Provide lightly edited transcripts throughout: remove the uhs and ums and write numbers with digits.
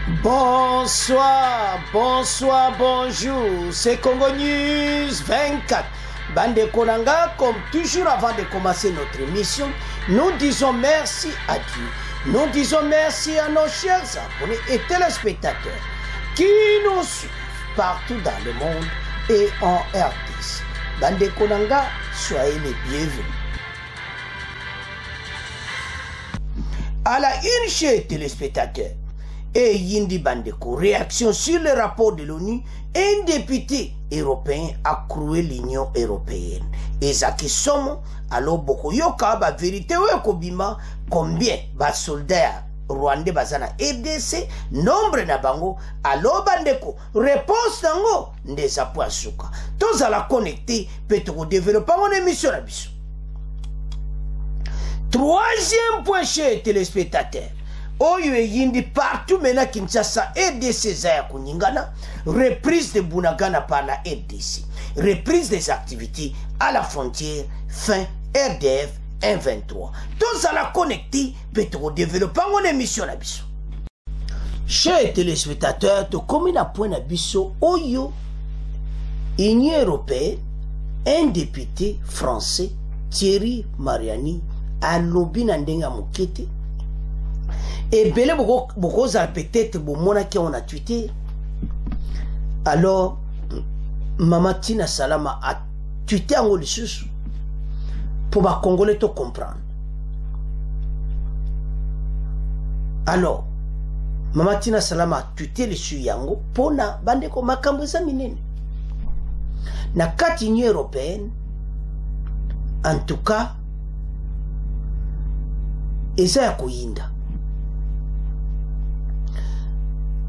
Bonsoir, bonsoir, bonjour, c'est Congo News 24. Bande Konanga, comme toujours avant de commencer notre émission, nous disons merci à Dieu. Nous disons merci à nos chers abonnés et téléspectateurs qui nous suivent partout dans le monde et en RDC. Bande Konanga, soyez les bienvenus. À la une, chers téléspectateurs, et Yindi Bandeko, réaction sur le rapport de l'ONU, un député européen a cloué l'Union européenne. Et Zaki Somo, alors Boko Yoka, ba vérité ou Kobima, combien ba soldats rwandais bazana RDC, nombre na bango, alors Bandeko, réponse nango, ndeza po suka. Tous à la connecter, peut-être développer mon émission à biso. Troisième point, chers téléspectateurs. Oyo yindi partout maintenant Kinshasa RDC Zaya Kuningana, reprise de Bunagana par la RDC, reprise des activités à la frontière, fin RDF 123. Tous à la connecter, peut-être développer mon émission à biso. Chers téléspectateurs, de commune à point à biso, Oyo, Union européenne, un député français, Thierry Mariani, a lobby Nandenga Mukete. Et Bele beaucoup peut-être bon qui on a tweeté. Alors Mama Tina Salama a tweeté en sous pour les Congolais te comprendre. Alors Mama Tina Salama a tweeté le sur yango pour na bande ko makambo za minene. Na kati Union européenne, en tout cas, eza ya koyinda.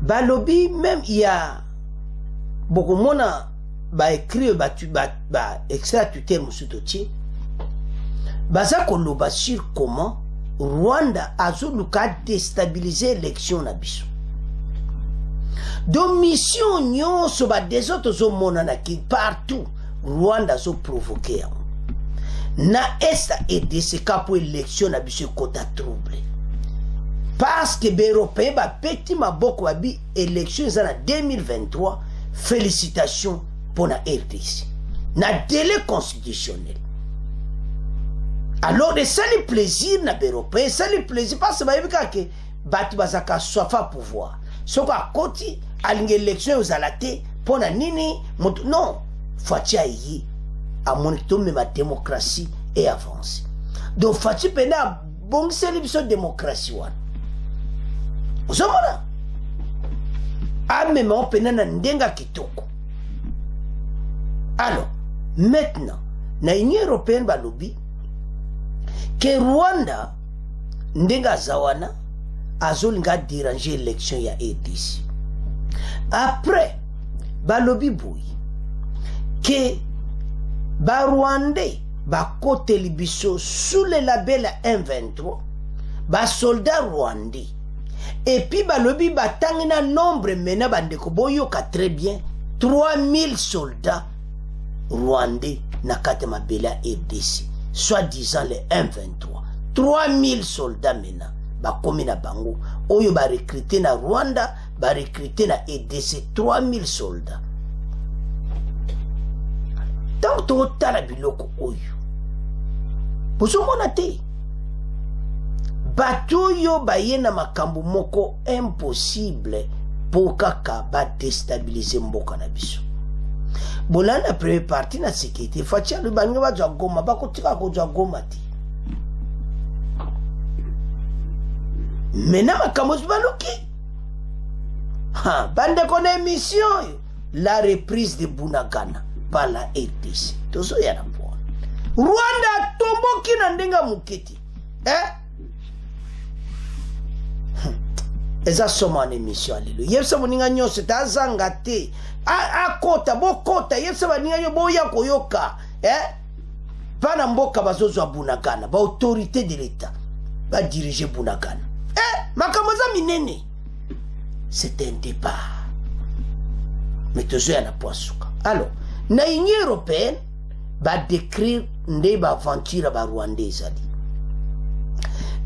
Balobi, même il y a beaucoup de monde qui écrit extrait du terme sous dossier. Baza koloba sur comment Rwanda a déstabilisé l'élection na biso. Donc mission nyon soba des autres hommes qui partout Rwanda a provoqué. Na est et de ce cas pour l'élection na biso kota troublé. Parce que les Européens ont petit maboko abi élection en 2023. Félicitations pour la RDC. Na délai constitutionnel. Alors, ça le plaisir na Européens, ça le plaisir parce que batu bazaka sofa pouvoir. Soko à côté, à l'élection aux alaté pour na nini non, fatia yi à monito même la démocratie et avancer. Donc fatia pena bon c'est démocratie wana. Vous avez ah, mais on peut n'endenga kitoko. Alors, maintenant, na Union européenne balobi que Rwanda ndenga zawana azolinga déranger l'élection ya RDC. Après, balobi boui que ba Rwandais ba kote libiso sous le label 123 ba soldat rwandais. Et puis, balobi batangina nombre mena bandeko boyoka très bien 3000 soldats rwandais na katema bela RDC, soit disant les 123. 3000 soldats mena bakomi na bango oyo ba recruter na Rwanda, ba recruter na RDC 3000 soldats. Tant to tala biloko oyo. Bozomona te. Bato yo baye na makambo moko impossible pour kaka ba déstabiliser mboka na biso. Bolanda première partie na sécurité fatia le banga ba jwa goma ba kotika ko jwa goma ti. Mena makambo zbaluki. Ha, bande kone émission yo. La reprise de Bunagana par la RDC. Tozo ya na po. Rwanda tomboki na ndenga muketi. Eza soma en émission alléluia. Yebsa moninga nyose tazanga te. A kota bokota yebsa baninga yo boya koyoka. Pana mboka bazozo Bunagana, ba autorité de l'état ba diriger Bunagana. Makambo za minene. C'est un débat. Mais tozo ya na poasuka. Alors, na Union européenne ba décrire nde ba aventure ba Rwandais ali.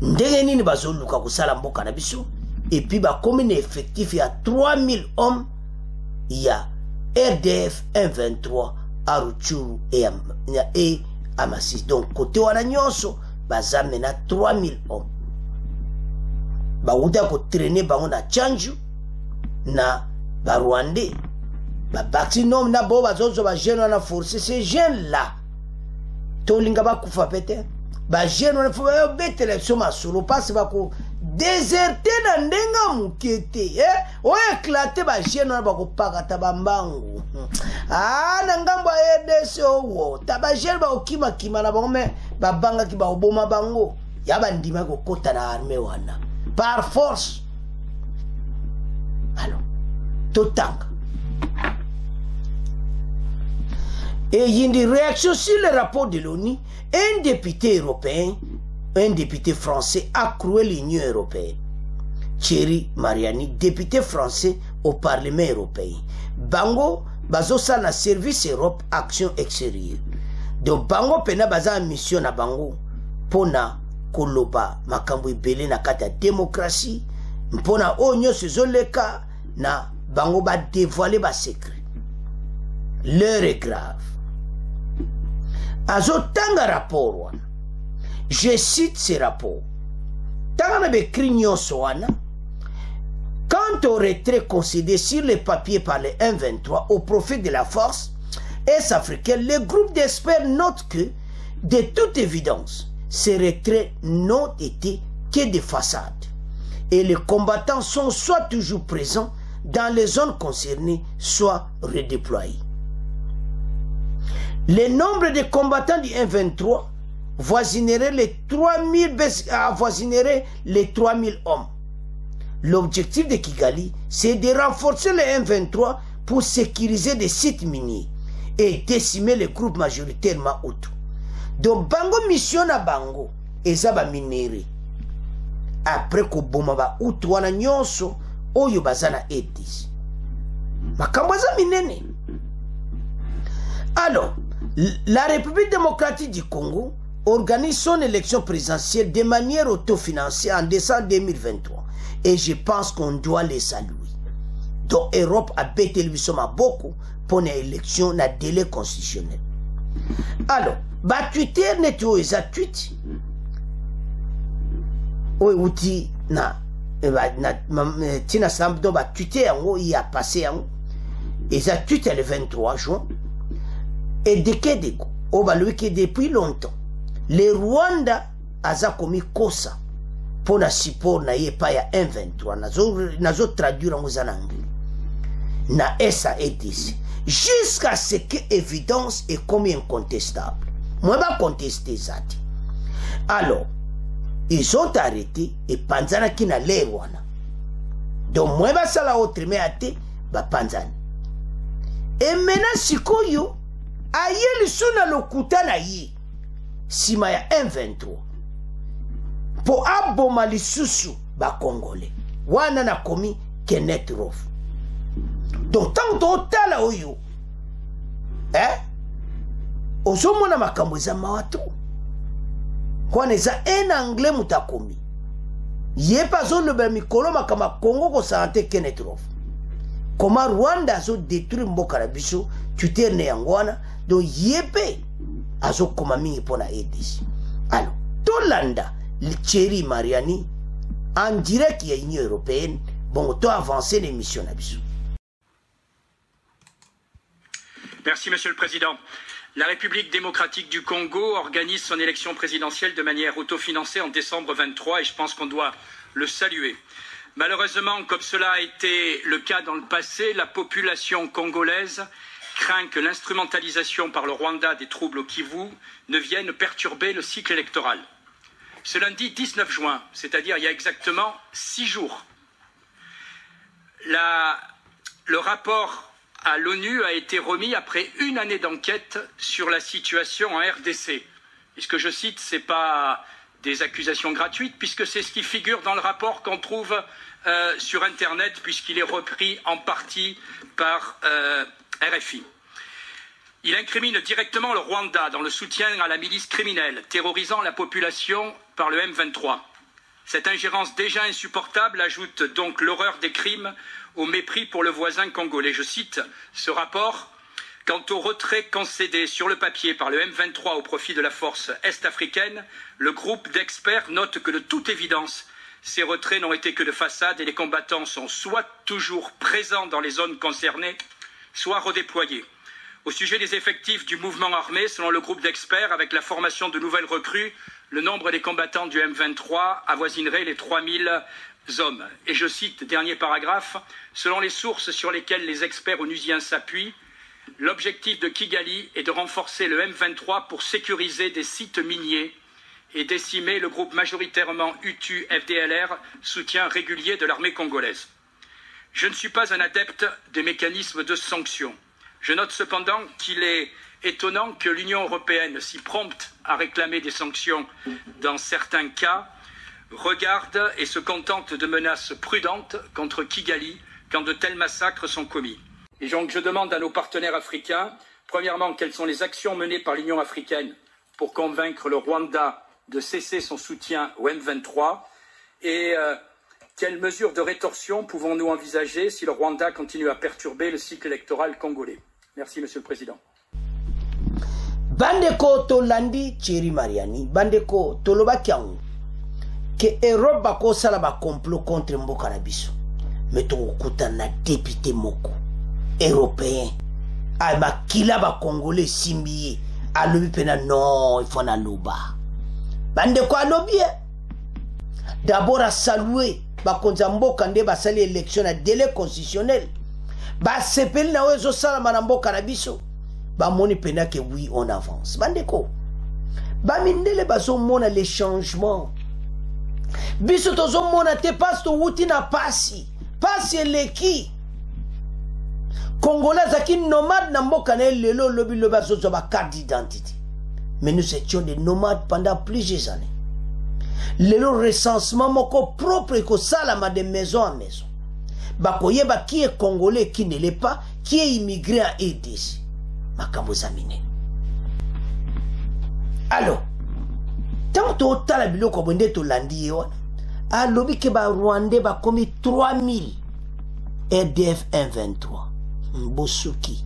Ndenge nini bazoluka kusala mboka na biso Et puis, comme un effectif, il y a 3000 hommes, il y a RDF 123 à Rutshuru et à Masisi. Donc, côté Wananyonso, baza mena 3000 hommes. Bauda ko traîner bango na Tchanju, na Rwandais. Baxi nom na bo bazozo ba jeune na forcer ces jeunes là. Tolinga ba kufa pete. Ba jeune na fo ba betele soma solo passe ba ko déserter na ndenga mukete o éclater ba jeune na ba ko pakata bambangu. Ah na ngambo EDC owo taba jeune ba okima kima na bango me ba banga ki ba oboma bango ya ba ndima ko kota na armée wana par force. Alors totanga. Et il y a une réaction sur le rapport de l'ONU. Un député européen, un député français a cloué l'Union européenne. Thierry Mariani, député français au Parlement européen. Bango, bazo sa na service Europe action extérieure. Donc bango pena baza mission na bango pona koloba makambo ibele na kata démocratie. Mpona onyo sezoleka na bango ba dévoiler ba secret. L'heure est grave. Azotanga rapport wana. Je cite ce rapport. Tanga be krignon soana. Quant au retrait concédé sur les papiers par les M23 au profit de la force est-africaine, le groupe d'experts note que, de toute évidence, ces retraits n'ont été que des façades. Et les combattants sont soit toujours présents dans les zones concernées, soit redéployés. Le nombre de combattants du M23 voisinerait les 3000 hommes. L'objectif de Kigali, c'est de renforcer le M23 pour sécuriser des sites miniers et décimer les groupes majoritairement Hutu. Donc, bango mission à bango, et ça va minérer. Après que boma ba Hutu wana nyonso, oyo bazana edis. Makambaza minene. Alors, la République démocratique du Congo organise son élection présidentielle de manière autofinancée en décembre 2023. Et je pense qu'on doit les saluer. Donc, l'Europe a bêté le bisoma beaucoup pour une élection na délai constitutionnel. Alors, ba Twitter n'est pas tweet. Oui, outil na tina samb do ba Twitter yango il a passé yango. Et ça tweet le 23 juin. Et de Kedeko, depuis longtemps, le Rwanda a commis Kosa pour la support na yepa ya M23, nazo traduire en anglais. Na esa etis. Jusqu'à ce que l'évidence est comme incontestable. Moi, je vais contester ça. Alors, ils ont arrêté et panzana qui n'a l'air wana. Donc, moi, je vais faire la autre, mais à te, panzana. Et maintenant, sikoyo, aye lisuna lokuta na ye sima ya M23 po aboma lisusu ba Congolais wana na komi Kenneth Rof. Donc tant totala oyo ozomona makambo eza mawatu kwana eza en anglais mutakomi ye pa zoloba mikolo makama Congo ko sante Kenneth Rof. Comment Rwanda a détruit mboka na biso Twitter ne yangwana donc yebe azo koma mingi pona edis. Alors Tolanda Thierry Mariani en direct ya Union européenne bon to avancer l'émission na biso. Merci Monsieur le Président. La République démocratique du Congo organise son élection présidentielle de manière autofinancée en décembre 23 et je pense qu'on doit le saluer. Malheureusement, comme cela a été le cas dans le passé, la population congolaise craint que l'instrumentalisation par le Rwanda des troubles au Kivu ne vienne perturber le cycle électoral. Ce lundi 19 juin, c'est-à-dire il y a exactement 6 jours, le rapport à l'ONU a été remis après une année d'enquête sur la situation en RDC. Et ce que je cite, ce n'est pas des accusations gratuites, puisque c'est ce qui figure dans le rapport qu'on trouve sur Internet, puisqu'il est repris en partie par RFI. Il incrimine directement le Rwanda dans le soutien à la milice criminelle, terrorisant la population par le M23. Cette ingérence déjà insupportable ajoute donc l'horreur des crimes au mépris pour le voisin congolais. Je cite ce rapport. Quant au retrait concédé sur le papier par le M23 au profit de la force est-africaine, le groupe d'experts note que de toute évidence, ces retraits n'ont été que de façade et les combattants sont soit toujours présents dans les zones concernées, soit redéployés. Au sujet des effectifs du mouvement armé, selon le groupe d'experts, avec la formation de nouvelles recrues, le nombre des combattants du M23 avoisinerait les 3000 hommes. Et je cite, dernier paragraphe, selon les sources sur lesquelles les experts onusiens s'appuient, l'objectif de Kigali est de renforcer le M23 pour sécuriser des sites miniers et décimer le groupe majoritairement Hutu-FDLR, soutien régulier de l'armée congolaise. Je ne suis pas un adepte des mécanismes de sanctions. Je note cependant qu'il est étonnant que l'Union européenne, si prompte à réclamer des sanctions dans certains cas, regarde et se contente de menaces prudentes contre Kigali quand de tels massacres sont commis. Et donc je demande à nos partenaires africains, premièrement, quelles sont les actions menées par l'Union africaine pour convaincre le Rwanda de cesser son soutien au M23 et quelles mesures de rétorsion pouvons-nous envisager si le Rwanda continue à perturber le cycle électoral congolais? Merci, Monsieur le Président. Bandeko Tolandi Thierry Mariani, Bandeko Toloba Kiangu, que Europe bako sala ba complot contre Mboka na biso. Mais to kuta na député moko européen. A makila ba Congolais simbié. A lobi pena non, il faut na loba. Bandeko alobi. D'abord à saluer ba konza Mboka nde ba sali élection na délai constitutionnel. Ba sepeli na wezo sala na Mboka na biso. Ba moni pena que oui on avance. Bandeko. Ba mindele bazo mona les changements. Biso tozo mona te passe to wuti na pasi. Pasi eleki. Congolais zaki nomade na mboka na lelo lobi loba zozo ba carte d'identité. Mais nous étions des nomades pendant plusieurs années. Lelo recensement moko propre ko salama de maison en maison. Bakoyeba qui est congolais, qui ne l'est pas, qui est immigré à EDC. Makambo zamine. Alors, tant to tala biloko bonde to landi yon, a lobi ke ba Rwandais ba komi 3000 RDF 123. Mbosuki.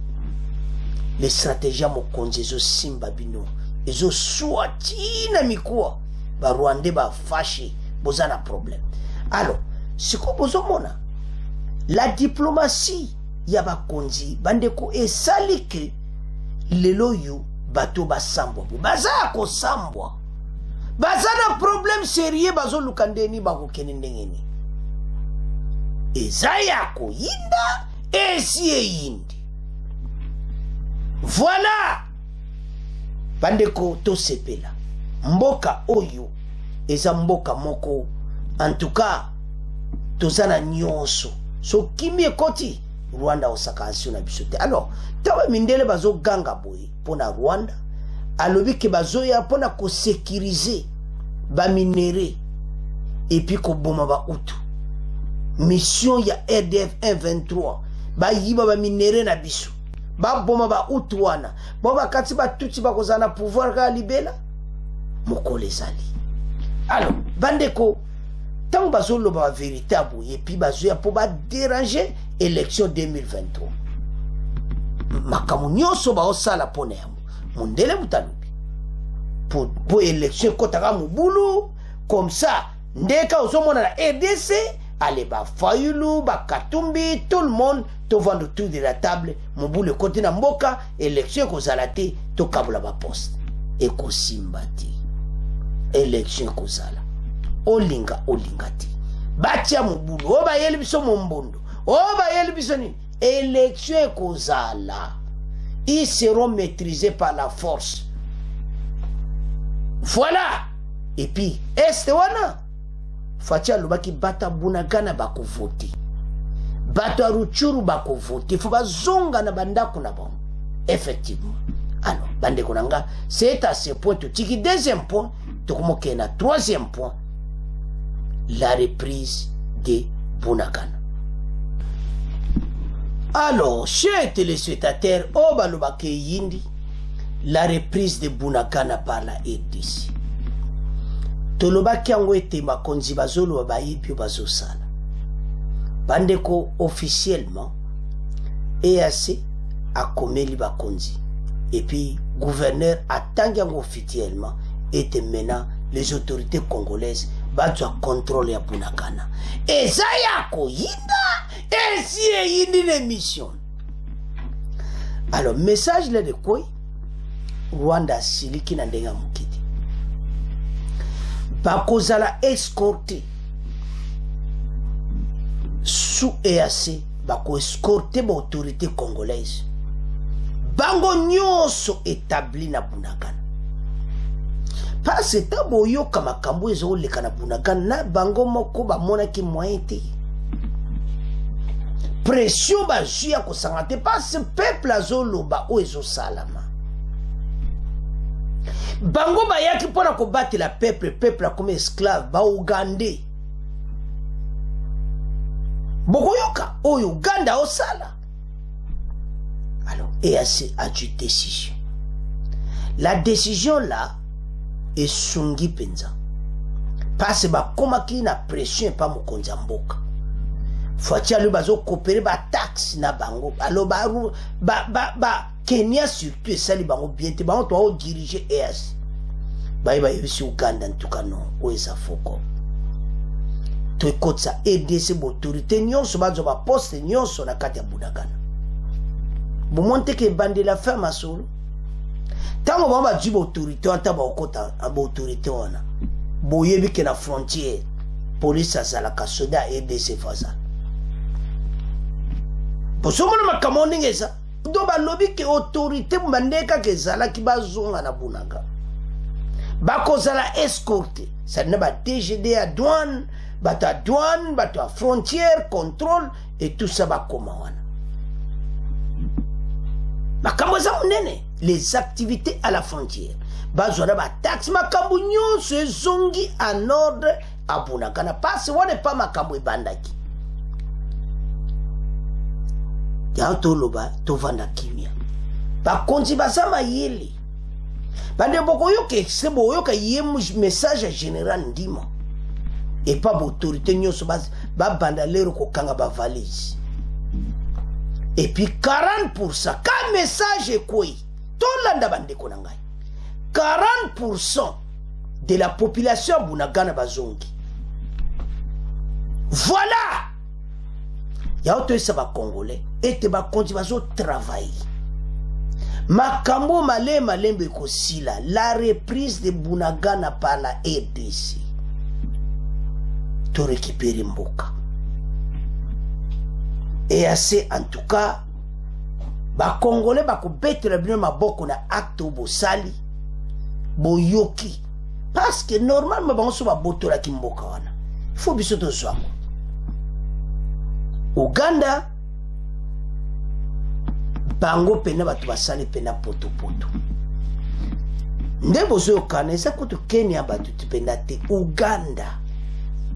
Les stratégies mokonzi zo simba bino. Ezo swati na mikuwa. Ba Rwandais ba fashi. Bozana problème. Alors, ce qu'on bozo mona. La diplomatie ya ba konzi. Bandeko esali ke lelo yu bato ba sambwa. Baza ko sambwa. Baza na problème sérieux bazo lukandeni bako kenendengeni. Ezaya ko yinda. Esi yindi. Voilà. Bandeko to sepela. Mboka oyo. Eza mboka moko. En tout cas. Tozana nyonso. So kimi ekoti. Rwanda osaka ansio na bisote. Alors. Tawe mindele bazo ganga boye. Pona Rwanda. Alobi ke bazo ya pona ko sécuriser. Ba minere. Et puis ko boma ba utu. Mission ya RDF 123. Ba yiba ba minere na biso. Ba boma ba utu wana. Ba kati ba tuti ba kozana pouvoir ka libela. Moko les ali. Alors, bandeko, tant bazo lo ba véritable et puis bazo ya po ba déranger élection 2023. Makamu nyonso ba osala pona ya mundele mutalubi. Pour élection kotaka mubulu comme ça ndeka osomona na RDC allez ba Fayulu ba Katumbi tout le monde to vendre autour de la table mubulu côté na mboka élection kozala te to kabula ba poste et ko simbati élection kozala olinga ti batia mubulu o ba yeli biso mombondo o ba yeli biso ni élection kozala ils seront maîtrisés par la force. Voilà. Et puis, est wana Fatia lubaki bata Bunagana bako voter. Bata Ruchuru bako voter. Faut bazonga na bandaku na bon. Effectivement. Alors, bande konanga, c'est à ce point tout tiki. Deuxième point, tout comme na troisième point, la reprise de Bunagana. Alors, chers téléspectateurs, Obalubake Yindi, la reprise de Bunagana par la RDC. tolobaki yango ete bakonzi bazoloba bayebi bazosala bandeko officiellement EAC akomeli bakonzi et puis gouverneur atangi yango officiellement ete maintenant les autorités congolaises bazwa contrôle ya Bunagana eza ya koyinda esi eyindi l'émission. Alors message là de quoi Rwanda siliki na ndenga mukiti bakozala escorté sous EAC bako escorté ba autorité congolaise bango nyonso établi na Bunagana parce que boyoka makambo ezoleka na Bunagana na bango moko bamonaki moyen te pression bazia kosanga te parce peuple azoloba o ezosalama bango bayaki pona kobatela peuple comme esclave ba Ugandais bokoyoka o Uganda osala. Alors EAC a une décision. La décision là est sungi penza parce que comme qui na pression pas mo konzamboka Fatia le bazo coopérer ba taxe na bango alors ba Kenya surtout et sali bango bien te bango toi diriger EAC ba ici Uganda en tout cas non o esa foko to écoute ça aider ces autorités nyonso bazo ba poste nyonso na kati ya Bunagana bo monte ke bande la femme à solo tango ba ba jibo autorité anta ba okota ba autorité wana bo yebi ke na frontière police azala ka soda aider ces faza bo somo na makamoni ngeza do ba lobi ke autorité mbandeka ke zala ki bazonga na Bunagana bako zala escorté ça ne ba DGD à douane bata douane bata frontière contrôle et tout ça ba koma wana makambo za munene les activités à la frontière bazora ba taxe makambo nyonso ezongi en ordre à Bunagana parce wana pas makambo ebandaki yanto loba tovanda kimia ba konzi bazama yele bande bokoyoke se boyoka yemu message général ndima et pas autorité nyonso ba banda lero ko kanga ba valise et puis 40% quand message est quoi tout landa bande ko nangai 40% de la population Bunagana bazongi voilà ya auto ça va congolais et te ba konti bazo travailler makambo malembe ko sila la reprise de Bunagana par la RDC to récupérer mboka EAC en tout cas ba congolais ba ko bettre bien maboko na acte bosali boyoki parce que normalement ba so ba botola ki mboka wana il faut biso to so Uganda bango pena batu basali pena poto nde bozo kanesa kutu Kenya batu tipenda te Uganda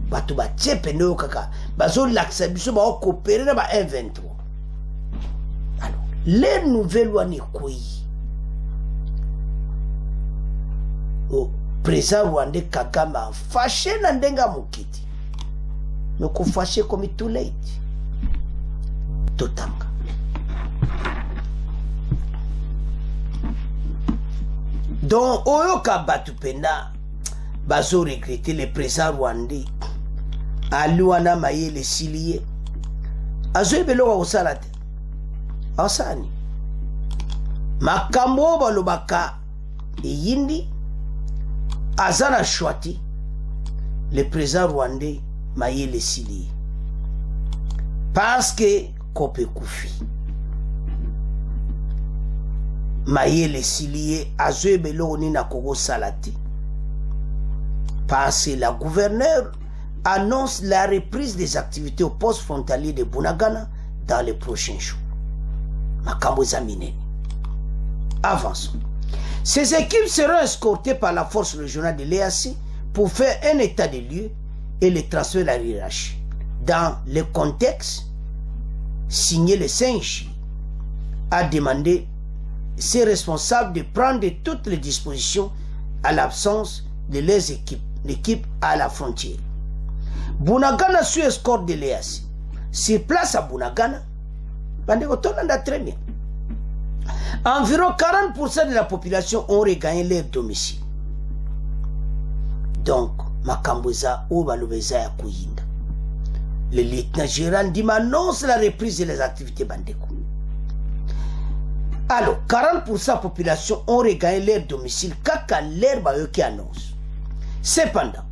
batu ba tshepene yo kaka bazo laksa biso ba coopérer na ba M23. Alors les nouvelles wani koi o président Rwandais Kagame fâché na ndenga mukiti noko fâché comme too late totanga donc oyoka batu pena bazo regretter le président Rwandais aluana mayele silie azoebelo wa salate asani makambo balobaka yindi azana shwati le président Rwandais mayele silie parce que kope kufi mayele silie azoebelo ni na kogo salati parce que la gouverneure annonce la reprise des activités au poste frontalier de Bunagana dans les prochains jours. Makambo Zamineni. Avançons. Ces équipes seront escortées par la force régionale de l'EAC pour faire un état de lieux et le transfert de la hiérarchie. Dans le contexte, signé le 5 juillet, a demandé ses responsables de prendre toutes les dispositions à l'absence de leurs équipes l'équipe à la frontière. Bunagana sur escorte de l'EAC. Sur place à Bunagana, très bien. Environ 40% de la population ont regagné leur domicile. Donc, Makambouza ou Balobeza ya Kuyinda. Le lieutenant général Dim annonce la reprise des activités Bandeko. Alors, 40% de la population ont regagné leur domicile, kaka l'herbe qui annonce. Cependant,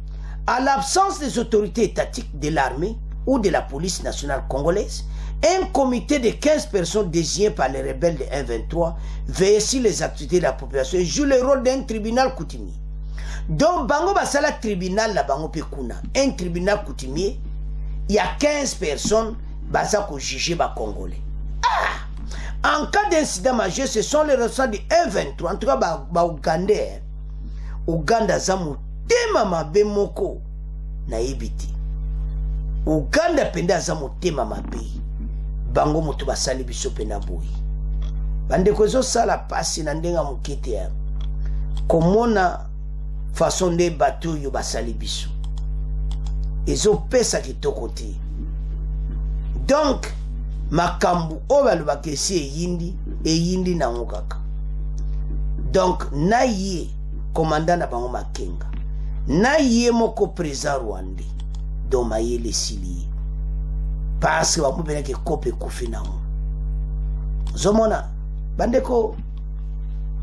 à l'absence des autorités étatiques de l'armée ou de la police nationale congolaise, un comité de 15 personnes désignées par les rebelles de 1-23 veille sur les activités de la population et joue le rôle d'un tribunal coutumier. Donc, Bango Basala tribunal la Bango Pekuna, un tribunal coutumier, il y a 15 personnes basées pour juger les Congolais. En cas d'incident majeur, ce sont les ressorts de 1-23, en tout cas, Ougandais, Ouganda Zamu, Tema Mabe Moko, Naibiti. Ouganda Penda Zamu, Tema Mabe, Bango Moto Basali Biso Penaboui. Bande Kozo Sala Passi Nandenga Mukete, Komona façon de bateau yo Basali Biso. Ils ont pesa qui to côté. Donc, Makambu obalubake si yindi na ngokaka. Donc naye commandant na bango Makenga. Naye moko président Rwandais. Donc maye les sili. Parce que bamu beneke kope kufi na mo. Zomona bandeko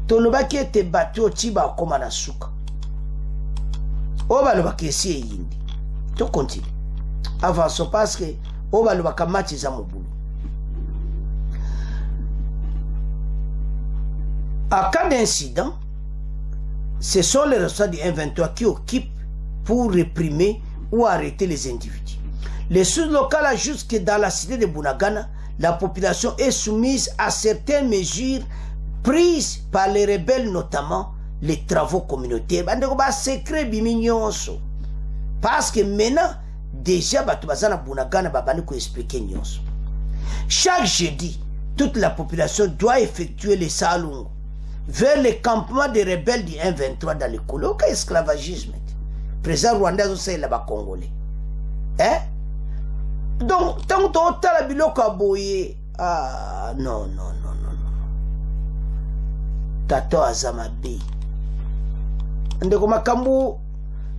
tolobaki ete bateau tiba koma na suka. Obalubake si yindi. To continue. Avançons parce que obalubaka match za mobulu. En cas d'incident, ce sont les ressorts du 1-23 qui occupent pour réprimer ou arrêter les individus. Les sources locales ajoutent que dans la cité de Bunagana, la population est soumise à certaines mesures prises par les rebelles, notamment les travaux communautaires. Parce que maintenant, déjà, Bunagana expliquer. Chaque jeudi, toute la population doit effectuer les salons vers le campement des rebelles du 1-23 dans le Congo. Aucun esclavagisme. Président Rwanda c'est là-bas Congolais. Hein? Donc, tant que tu as la biloko aboye, ah, non. Tato azamabe. Ndeko makambu,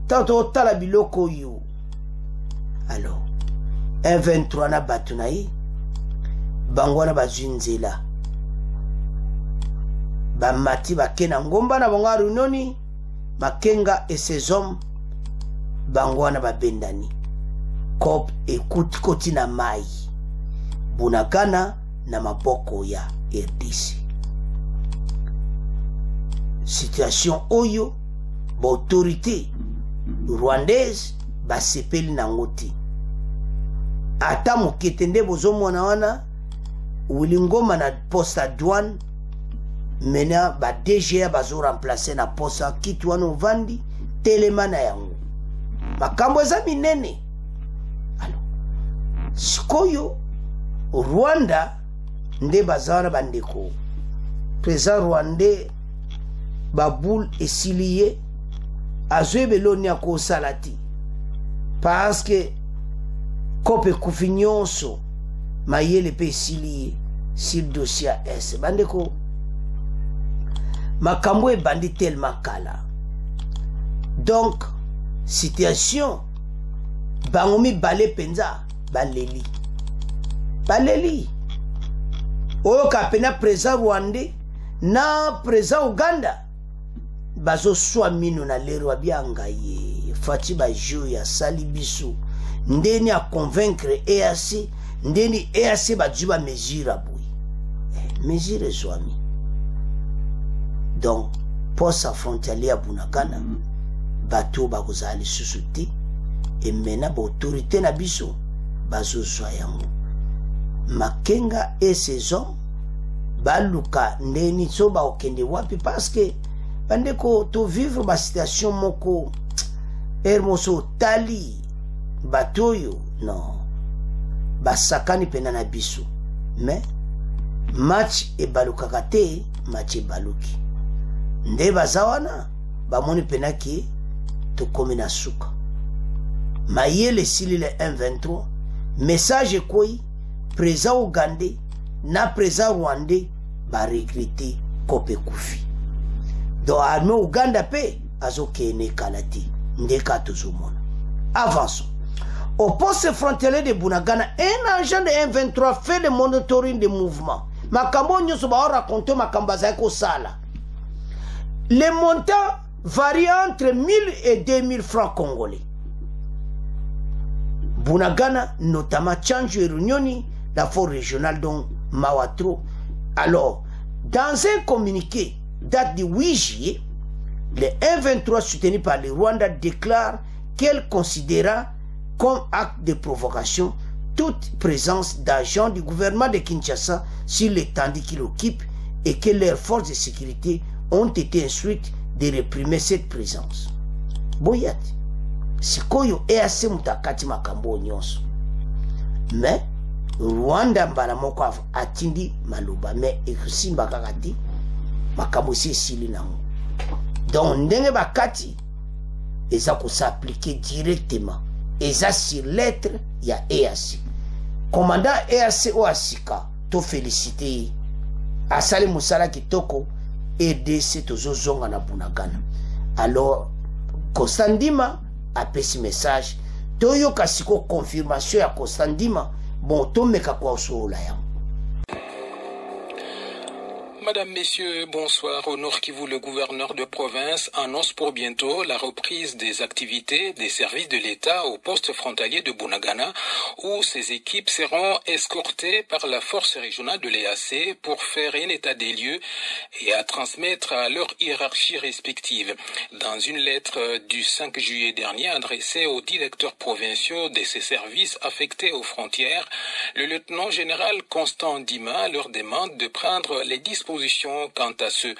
tant que tu as la biloko yo. Alors, 1-23 na batunaï, bangwana bazunzela. Bamati bakena ngomba na bango runoni Makenga et ses hommes bangwana babendani kop écoute koti na mai Bunagana na maboko ya RDC. Situation oyo ba autorité rwandaise basepeli na ngoti ata moketende bozomona wana Wilingoma na poste douane. Maintenant, ba DGA bazo remplacer na posa kitu wano vandi telemana yangu. Makambo za minene. Alors, sikoyo Rwanda nde bazara bandeko. Président Rwandais Baboul esilié azwebe loni ako salati. Parce que kope kufinyonso mayele pe esilié sur dossier S. Bandeko Makambo est bandit tellement kala. Donc, situation, bangomi balé penza, baleli. Baleli. Oyo kapena présent Rwandais, na présent Uganda. Bazo soa mino na lero abianga ye. Fati bajo ya salibisu. Ndeni a convaincre EAC, ndeni EAC bajuba mesure abui. Mesure zoami. Donc, pour s'affronter à Bunagana, bateau bagozali susute, et maintenant, l'autorité na biso, bazo soyango. Makenga et ses hommes, baluka ndeni soba okende wapi, parce que, bandeko, to vivre ma situation moko, hermoso tali, bateau yo, non, basakani pena na biso, mais, match e baluka kate, match e baluki. Nde bazawana bamoni penaki tokomi na suka mayele sili le M23 message koi président ougandais na président rwandais ba recruter Kope Kufi donc armée Ouganda pe azokene kalati ndeka tozomona. Avançons. Au poste frontalier de Bunagana, un agent de M23 fait le monitoring des mouvements. Makambo nyoso ba raconter makambo ko sala. Les montants varient entre 1000 et 2000 francs congolais. Bunagana, notamment Tchanju et Runyoni, la force régionale dont Mawatro. Alors, dans un communiqué date du 8 juillet, le M23 soutenu par le Rwanda déclare qu'elle considéra comme acte de provocation toute présence d'agents du gouvernement de Kinshasa sur l'étendue qu'il occupe et que leurs forces de sécurité ont été instruites de réprimer cette présence. Boyat, sikoyo EAC mutakati makambo nyonso. Mais Rwanda mbala moko atindi maloba mais ekusimba kakati makambo si sili nango. Donc ndenge bakati eza ko s'appliquer directement eza sur lettre ya EAC. Commandant EAC Oasika to féliciter asali musala kitoko EDC tozozonga na Bunagana. Alors Kostandima a pesi message toyo kasiko confirmation ya Kostandima bon tomeka kwa osola ya. Madame, Messieurs, bonsoir. Au Nord Kivu, le gouverneur de province annonce pour bientôt la reprise des activités des services de l'État au poste frontalier de Bunagana, où ces équipes seront escortées par la force régionale de l'EAC pour faire un état des lieux et à transmettre à leur hiérarchie respective. Dans une lettre du 5 juillet dernier adressée aux directeurs provinciaux de ces services affectés aux frontières, le lieutenant-général Constant Ndima leur demande de prendre les dispositions quant à ceux.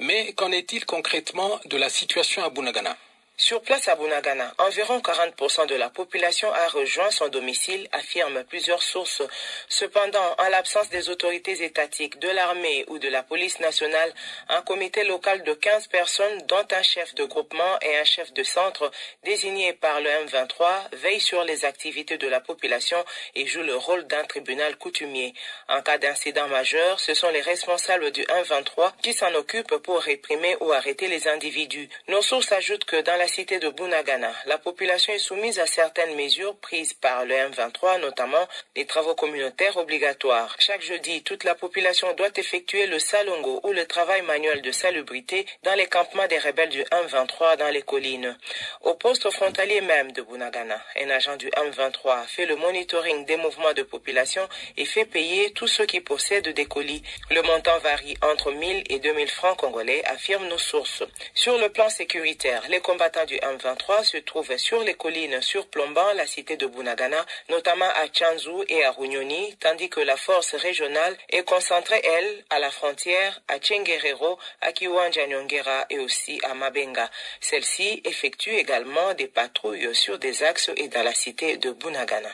Mais qu'en est-il concrètement de la situation à Bunagana? Sur place à Bunagana, environ 40% de la population a rejoint son domicile, affirment plusieurs sources. Cependant, en l'absence des autorités étatiques, de l'armée ou de la police nationale, un comité local de 15 personnes, dont un chef de groupement et un chef de centre, désigné par le M23, veille sur les activités de la population et joue le rôle d'un tribunal coutumier. En cas d'incident majeur, ce sont les responsables du M23 qui s'en occupent pour réprimer ou arrêter les individus. Nos sources ajoutent que dans la cité de Bunagana, la population est soumise à certaines mesures prises par le M23, notamment les travaux communautaires obligatoires. Chaque jeudi, toute la population doit effectuer le salongo ou le travail manuel de salubrité dans les campements des rebelles du M23 dans les collines. Au poste frontalier même de Bunagana, un agent du M23 fait le monitoring des mouvements de population et fait payer tous ceux qui possèdent des colis. Le montant varie entre 1000 et 2000 francs congolais, affirment nos sources. Sur le plan sécuritaire, les combattants du M23 se trouvent sur les collines surplombant la cité de Bunagana, notamment à Tchanzu et à Runyoni, tandis que la force régionale est concentrée, elle, à la frontière, à Tchenguerero, à Kiwanja Nyongera et aussi à Mabenga. Celle-ci effectue également des patrouilles sur des axes et dans la cité de Bunagana.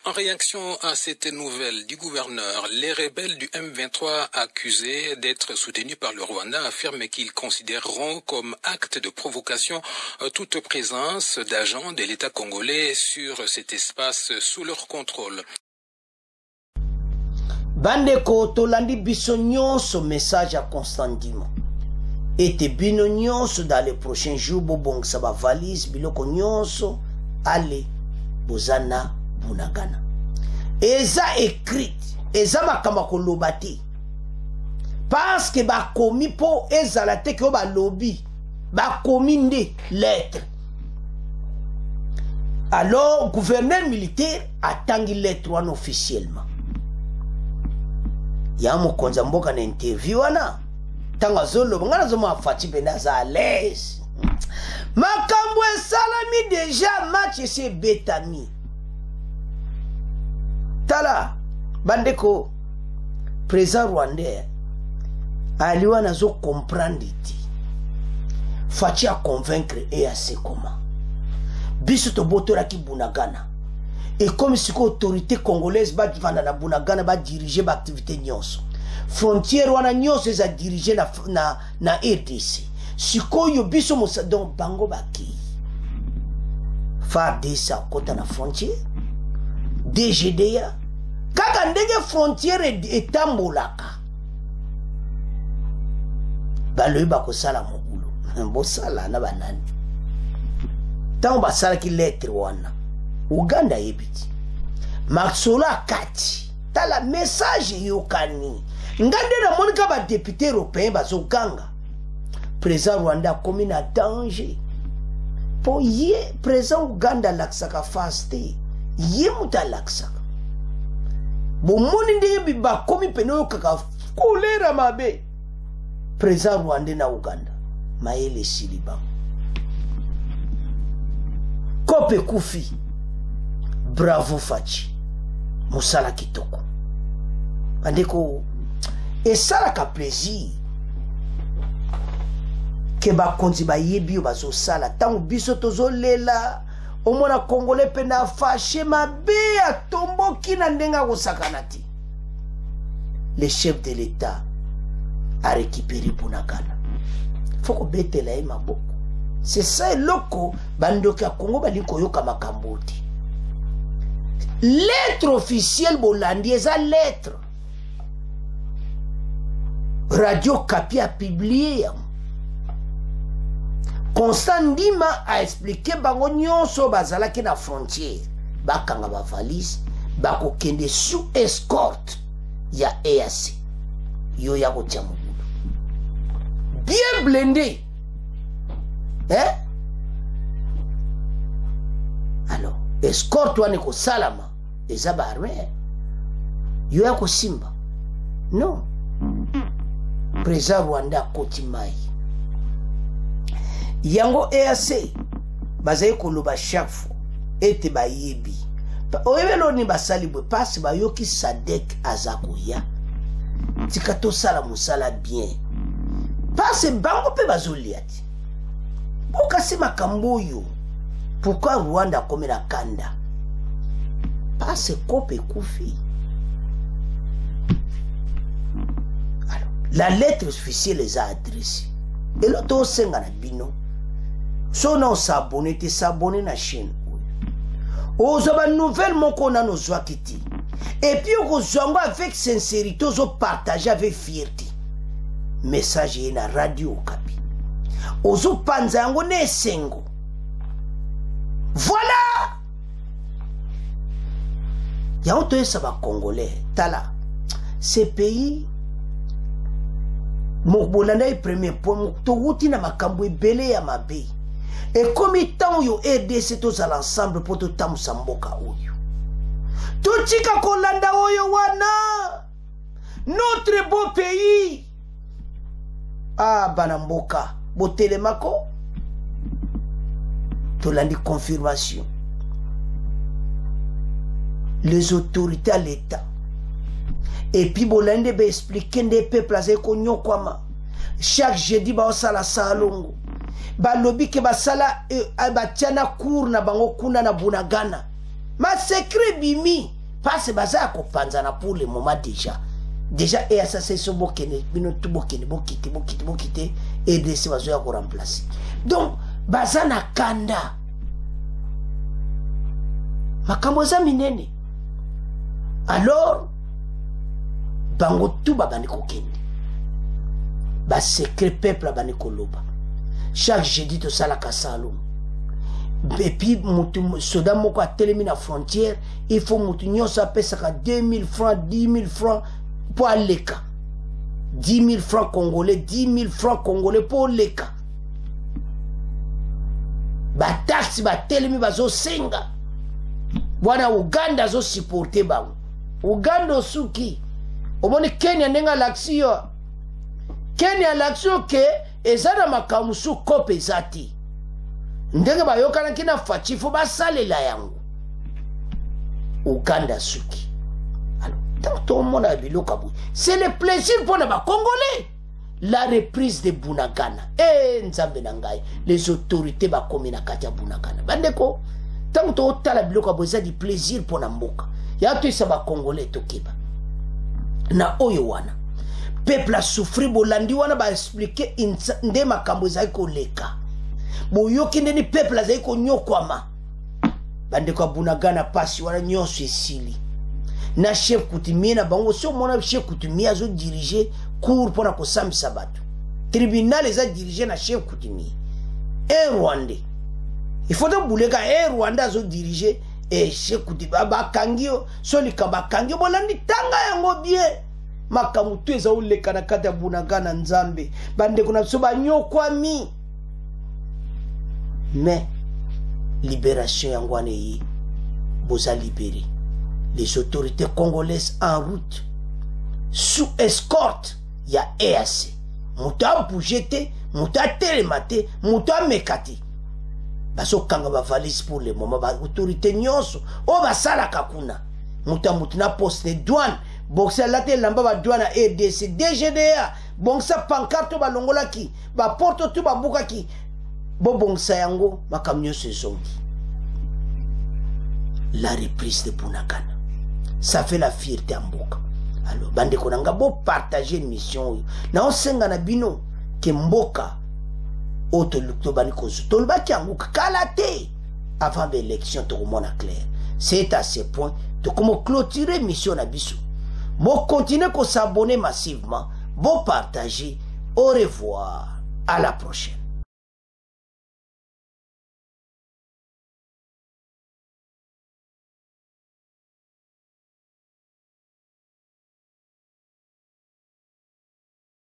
En réaction à cette nouvelle du gouverneur, les rebelles du M23 accusés d'être soutenus par le Rwanda affirment qu'ils considéreront comme acte de provocation toute présence d'agents de l'État congolais sur cet espace sous leur contrôle. Bandeko tolandi biso nyonso message à Constant Ndima. Ete bino nyonso dans les prochains jours bobongisa ba valise biloko nyonso ale bozana Bunagana. Eza écrite, eza makamba koloba te. Parce que ba komi po ezala te ke ba lobby. Ba commande lettre. Alors, gouverneur militaire attend lettre officiellement. Yamo konza mboka na interview wana. Tanga zolo ngana zo mafati benaza à l'aise. Makambo salami déjà match c'est betami. Tala bandeko président rwandais aliwa nazo comprendre ti. Fachi a convaincre EAC comment biso to botora ki Bunagana et comme si autorité congolaise ba vanda na Bunagana ba diriger ba activité nyonso frontière wana nyonso za diriger na RDC sikoyo biso musa donc bango baki FARDC akota na frontière DGDA kaka ndenge frontière etambolaka baloyi bakosala mobulu bosala na banani ntango basalaki lettre wana Uganda yebiti Maxolo akati tala message yokani ngande na monika ba député européen bazokanga président Rwanda komi na danger po ye président Uganda laksaka faste ye muta laksaka bomoni ndenge bakomi pene yokaka kolera mabe président Rwanda na Uganda mayele siliba kope kufi bravo Fachi musala kitoko bandeko esalaka plaisir ke bakonzi bayebi oyo bazosala ntango biso tozolela omona congolais mpe na fashe mabe atomboki na ndenge akosakana te le chef de l'état a récupéré Bunagana fo kobetela ye maboko c'est ça eloko bandoki ya Congo balingi koyoka makambo te lettre officielle bolandi eza lettre Radio Kapi a publié yango Constant Ndima a expliqué bango nyonso bazalaki na frontière bakanga ba valise bakokende sous escorte ya EAC yo ya kotia mobulu bien blindé alors escorte wana kosalama eza ba armée yo ya kosimba non président Rwanda koti mai yango EAC bazali koloba chaque fois ete bayebi oyebelo ni basali bwe pasi bayoki Sadek azakoya tika tosala musala bien pasi bango pe bazolia ti okasi makambo oyo pourquoi Rwanda komi na kanda pasi kope kufi. Alors la lettre officielle les a adressée et l'autre senga na bino so na s'abonner te s'abonner na chaîne ozo ba nouvelle moko na nozwa kiti et puis okozwango avec sincérité ozo partager avec fierté message na Radio Okapi ozo panza yango na esengo voilà ya oto esa ba congolais tala ces pays mobolanda premier point to wuti na makambo ebele ya mabe et comme tant yo RDC tous à l'ensemble pour tout temps samboka oyo totika kolanda oyo wana notre beau pays ah banamboka botelemako tolandi confirmation les autorités à l'état et puis bolande be expliquer des peuples azé ko nyokwama chaque jeudi ba osala salongo balobi ke basala batiana cour na bango kuna na Bunagana ma secret bimi passe baza ko panzana pour le moment déjà et ça c'est so bokene bino tu bokene bokite et de se bazo ya ko remplacer donc bazana kanda makambo za minene alors bango tu babani kokende ba secret peuple babani koloba chaque jeudi to sala kasalo et puis mutu soda moko a telemi na frontière il faut mutu nyonso apesaka 2000 francs 10 000 francs pour aleka 10 000 francs congolais 10 000 francs congolais pour leka ba taxi ba telemi bazo senga bwana Uganda zo supporter bango Uganda suki omoni Kenya nenga l'action Kenya l'action ke ezana makamusu kope zati ndenge bayokana kina fachifo basalela yango Uganda suki alors tant mona biloka bu c'est le plaisir pour les Congolais la reprise de Bunagana nzambe na ngai les autorités ba komina kati ya Bunagana bandeko tant to tala biloka bu za di plaisir pour na mboka ya to isa ba Congolais to kiba na oyo wana peuple a souffri bolandi wana ba expliquer nde makambo za ko leka boyoki ndeni peuple za ko nyokwama bandeko ya Bunagana pasi wana nyonso esili na chef coutumier na bango so mona chef coutumier azo diriger cour pona kosambisa bato tribunal eza diriger na chef coutumier Rwandais il faut que buleka Rwanda azo diriger chef coutumier bakangio so likaba kangio bolandi tanga yango bien makamu tu eza uleka na kati ya Bunagana nzambe bandeko na so banyokwami mais libération yango yi boza libéré les autorités congolaises en route sous escorte ya EAC muta bougete muta telemate muta mekati baso kanga ba valise pour le moment ba autorité nyonso o basala kakuna muta na poste de douane boxa la te lamba ba douane RDC DGDA bongsa pancarte ba longola ki ba porte tout ba buka ki bobongsa yango makamnyo sezongi. La reprise de Bunagana ça fait la fierté à Mboka. Alors bande konanga bo partager une mission na osenga na bino ke Mboka auto lukto bani kozo tolba kyangu kalate avant l'élection to mona clair. C'est à ce point de comment clôturer mission na biso. Bon continuer ko s'abonner massivement, bon partager. Au revoir, à la prochaine.